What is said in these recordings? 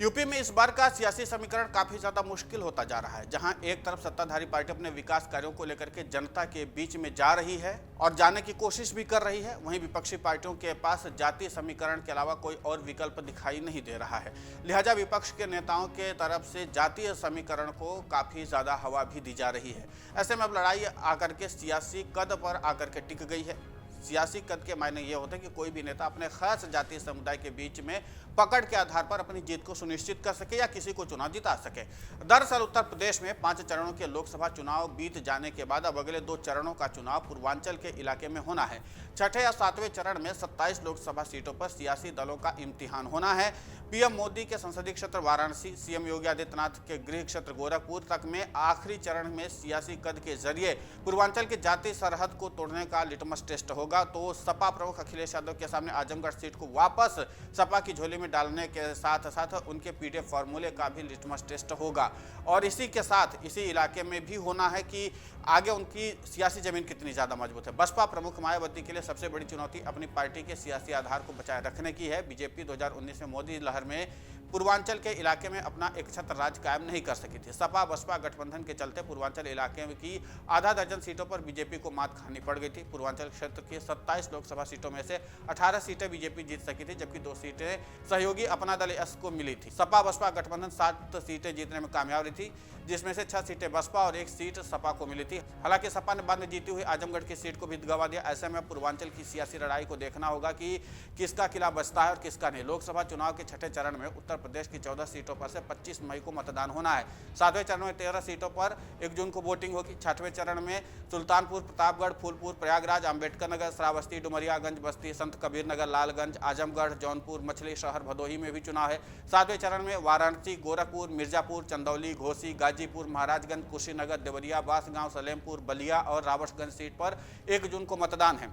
UP में इस बार का सियासी समीकरण काफी ज्यादा मुश्किल होता जा रहा है, जहां एक तरफ सत्ताधारी पार्टी अपने विकास कार्यों को लेकर के जनता के बीच में जा रही है और जाने की कोशिश भी कर रही है, वहीं विपक्षी पार्टियों के पास जातीय समीकरण के अलावा कोई और विकल्प दिखाई नहीं दे रहा है। लिहाजा विपक्ष के नेताओं के तरफ से जातीय समीकरण को काफी ज्यादा हवा भी दी जा रही है। ऐसे में अब लड़ाई आकर के सियासी कद पर आकर के टिक गई है। सियासी कद के मायने ये होते हैं कि कोई भी नेता अपने खास जातीय समुदाय के बीच में पकड़ के आधार पर अपनी जीत को सुनिश्चित कर सके या किसी को चुनाव जिता सके। दरअसल उत्तर प्रदेश में 5 चरणों के लोकसभा चुनाव बीत जाने के बाद अब अगले 2 चरणों का चुनाव पूर्वांचल के इलाके में होना है। छठे या 7वें चरण में 27 लोकसभा सीटों पर सियासी दलों का इम्तिहान होना है। पीएम मोदी के संसदीय क्षेत्र वाराणसी, सीएम योगी आदित्यनाथ के गृह क्षेत्र गोरखपुर तक में आखिरी चरण में सियासी कद के जरिए पूर्वांचल की जातीय सरहद को तोड़ने का लिटमस टेस्ट होगा। तो सपा प्रमुख अखिलेश यादव के सामने आजमगढ़ सीट को वापस सपा की झोली में डालने के साथ साथ उनके पीडीएफ फॉर्मूले का भी लिटमस टेस्ट होगा और इसी के साथ इसी इलाके में भी होना है कि आगे उनकी सियासी जमीन कितनी ज्यादा मजबूत है। बसपा प्रमुख मायावती के लिए सबसे बड़ी चुनौती अपनी पार्टी के सियासी आधार को बचाए रखने की है। बीजेपी 2019 में मोदी लहर में पूर्वांचल के इलाके में अपना एकछत्र राज कायम नहीं कर सकी थी। सपा बसपा गठबंधन के चलते पूर्वांचल इलाके की आधा दर्जन सीटों पर बीजेपी को मात खानी पड़ गई थी। पूर्वांचल क्षेत्र की 27 लोकसभा सीटों में से 18 सीटें बीजेपी जीत सकी थी, जबकि 2 सीटें सहयोगी अपना दल एस को मिली थी। सपा बसपा गठबंधन 7 सीटें जीतने में कामयाब रही थी, जिसमें से 6 सीटें बसपा और 1 सीट सपा को मिली थी। हालांकि सपा ने बाद में जीती हुई आजमगढ़ की सीट को भी गंवा दिया। ऐसे में पूर्वांचल की सियासी लड़ाई को देखना होगा कि किसका किला बचता है और किसका नहीं। लोकसभा चुनाव के छठे चरण में उत्तर प्रदेश की 14 सीटों पर से 25 मई को मतदान होना है। 7वें चरण में 13 सीटों पर 1 जून को वोटिंग होगी। 6वें चरण में सुल्तानपुर, प्रतापगढ़, फूलपुर, प्रयागराज, अंबेडकर नगर, श्रावस्ती, डुमरियागंज, बस्ती, संत कबीर नगर, लालगंज, आजमगढ़, जौनपुर, मछली शहर, भदोही में भी चुनाव है। 7वें चरण में वाराणसी, गोरखपुर, मिर्जापुर, चंदौली, घोसी, गाजीपुर, महाराजगंज, कुशीनगर, देवरिया, बांसगांव, सलेमपुर, बलिया और रावटगंज सीट पर 1 जून को मतदान है।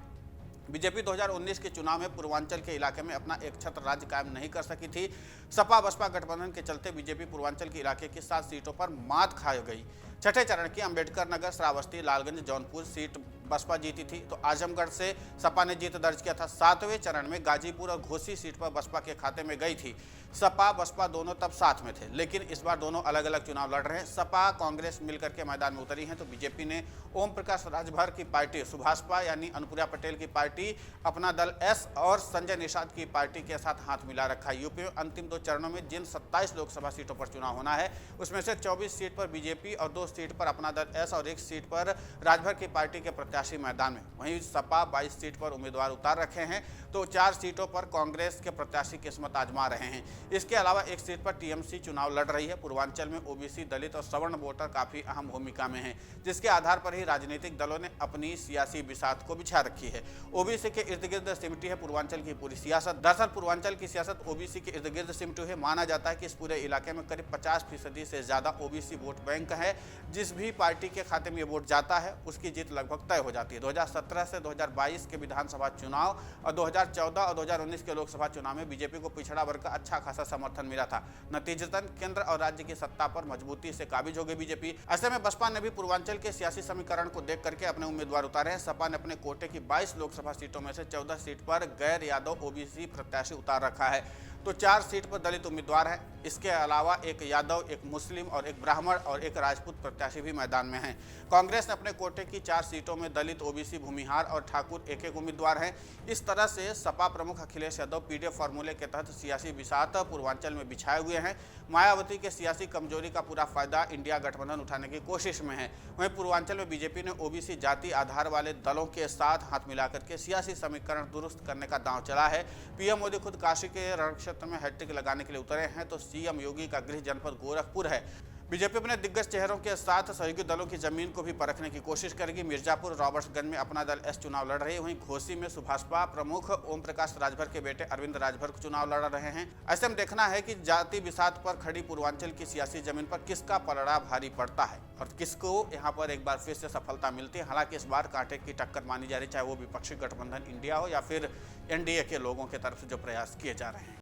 बीजेपी 2019 के चुनाव में पूर्वांचल के इलाके में अपना एकछत्र राज्य कायम नहीं कर सकी थी। सपा बसपा गठबंधन के चलते बीजेपी पूर्वांचल के इलाके की 7 सीटों पर मात खा गई। छठे चरण की अंबेडकर नगर, श्रावस्ती, लालगंज, जौनपुर सीट बसपा जीती थी, तो आजमगढ़ से सपा ने जीत दर्ज किया था। 7वें चरण में गाजीपुर और घोसी सीट पर बसपा के खाते में गई थी। सपा बसपा दोनों तब साथ में थे, लेकिन इस बार दोनों अलग अलग चुनाव लड़ रहे हैं। सपा कांग्रेस मिलकर के मैदान में उतरी हैं, तो बीजेपी ने ओम प्रकाश राजभर की पार्टी सुभाषपा यानी अनुप्रिया पटेल की पार्टी, अपना दल एस और संजय निषाद की पार्टी के साथ हाथ मिला रखा है। यूपी में अंतिम 2 चरणों में जिन 27 लोकसभा सीटों पर चुनाव होना है, उसमें से 24 सीट पर बीजेपी और 2 सीट पर अपना दल एस और 1 सीट पर राजभर की पार्टी के प्रत्याशी मैदान में। वहीं सपा 22 सीट पर उम्मीदवार उतार रखे हैं, तो 4 सीटों पर कांग्रेस के प्रत्याशी किस्मत आजमा रहे हैं। इसके अलावा 1 सीट पर टीएमसी चुनाव लड़ रही है। पूर्वांचल में ओबीसी, दलित और सवर्ण वोटर काफी अहम भूमिका में हैं, जिसके आधार पर ही राजनीतिक दलों ने अपनी सियासी बिसात को बिछा रखी है। ओबीसी के इर्द गिर्द सिमटी है पूर्वांचल की पूरी सियासत। दरअसल पूर्वांचल की सियासत ओबीसी के इर्द गिर्द सिमटी है। माना जाता है कि इस पूरे इलाके में करीब 50% से ज्यादा ओबीसी वोट बैंक है। जिस भी पार्टी के खाते में ये वोट जाता है, उसकी जीत लगभग तय हो जाती है। 2017 से 2022 के विधानसभा चुनाव और 2014 और 2019 के लोकसभा चुनाव में बीजेपी को पिछड़ा वर्ग का अच्छा खासा समर्थन मिला था। नतीजतन केंद्र और राज्य की सत्ता पर मजबूती से काबिज हो गई बीजेपी। ऐसे में बसपा ने भी पूर्वांचल के सियासी समीकरण को देख करके अपने उम्मीदवार उतारे हैं। सपा ने अपने कोटे की 22 लोकसभा सीटों में से 14 सीट पर गैर यादव ओबीसी प्रत्याशी उतार रखा है, तो 4 सीट पर दलित उम्मीदवार हैं। इसके अलावा 1 यादव, 1 मुस्लिम और 1 ब्राह्मण और 1 राजपूत प्रत्याशी भी मैदान में हैं। कांग्रेस ने अपने कोटे की 4 सीटों में दलित, ओबीसी, भूमिहार और ठाकुर 1-1 उम्मीदवार हैं। इस तरह से सपा प्रमुख अखिलेश यादव पीडीएफ फॉर्मूले के तहत सियासी बिसात पूर्वांचल में बिछाए हुए हैं। मायावती के सियासी कमजोरी का पूरा फायदा इंडिया गठबंधन उठाने की कोशिश में है। वहीं पूर्वांचल में बीजेपी ने ओबीसी जाति आधार वाले दलों के साथ हाथ मिलाकर के सियासी समीकरण दुरुस्त करने का दांव चला है। पीएम मोदी खुद काशी के रण क्षेत्र में हैट्रिक लगाने के लिए उतरे हैं, तो सीएम योगी का गृह जनपद गोरखपुर है। बीजेपी अपने दिग्गज चेहरों के साथ सहयोगी दलों की जमीन को भी परखने की कोशिश करेगी। मिर्जापुर, रॉबर्ट्सगंज में अपना दल एस चुनाव लड़ रही है। वहीं घोसी में सुभाषपा प्रमुख ओम प्रकाश राजभर के बेटे अरविंद राजभर चुनाव लड़ रहे हैं। ऐसे में देखना है कि जाति बिसात पर खड़ी पूर्वांचल की सियासी जमीन पर किसका पलड़ा भारी पड़ता है और किसको यहाँ पर एक बार फिर से सफलता मिलती है। हालांकि इस बार कांटे की टक्कर मानी जा रही, चाहे वो विपक्षी गठबंधन इंडिया हो या फिर एनडीए के लोगों की तरफ से जो प्रयास किए जा रहे हैं।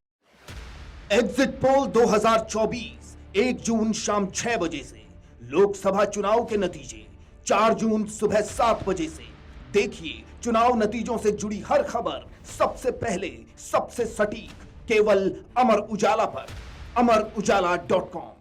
एग्जिट पोल 2024 1 जून शाम 6 बजे से। लोकसभा चुनाव के नतीजे 4 जून सुबह 7 बजे से। देखिए चुनाव नतीजों से जुड़ी हर खबर सबसे पहले, सबसे सटीक, केवल अमर उजाला पर। अमरउजाला.com।